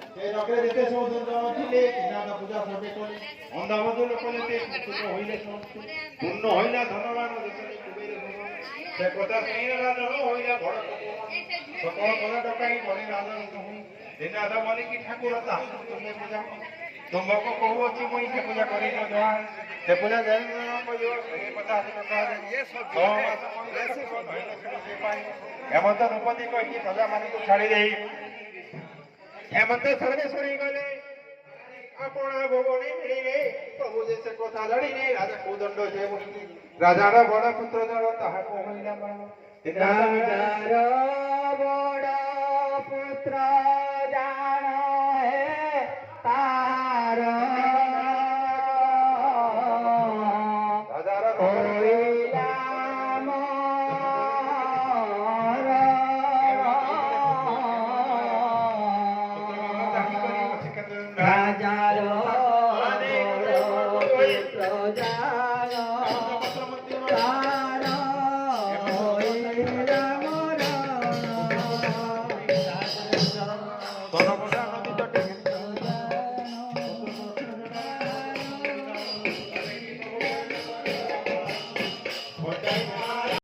ସେ ରଖେ ଯେତେ ସବୁ ଦଣ୍ଡ ଥିଲେ କିନାଦ ପୂଜା ସବେ କଲେ ଅନ୍ଧାବଧୂ କଲେ ପୂର୍ଣ୍ଣ ହଇଲେ ସମସ୍ତେ ପୂର୍ଣ୍ଣ ହଇଲା ଧନବାନ ଦେଶରେ କୁବେର ଭଗବାନ ସେ କଥା ଶୁଣିଲା ଧନ ହଇଲା ବଡ଼ ସକଳ କଥା ଡକାଇ ବଳି ରାଜନ କହୁଁ ଦିନାଥ ମଲିକି ଠାକୁର ତାହା ତୁମେ ପୂଜା ତୁମକୁ କହୁଅଛି ମୁଇଁ ସେ ପୂଜା କରି ଜହା ସେ ପୂଜା କହିବ ସେ କଥା ହେମନ୍ତ ନୃପତି କହିକି ପ୍ରଜାମାନଙ୍କୁ ଛାଡ଼ି ଦେଇ हेमंत सर्वेश्वरी गले अपना भुवने मिलिले प्रभु जे से कथा जानिले राजा को दंड जे मुनि राजार बड़ पुत्र जन ताहा को होइला राजार बड़ पुत्र जान है तार राजार होइला राजा रो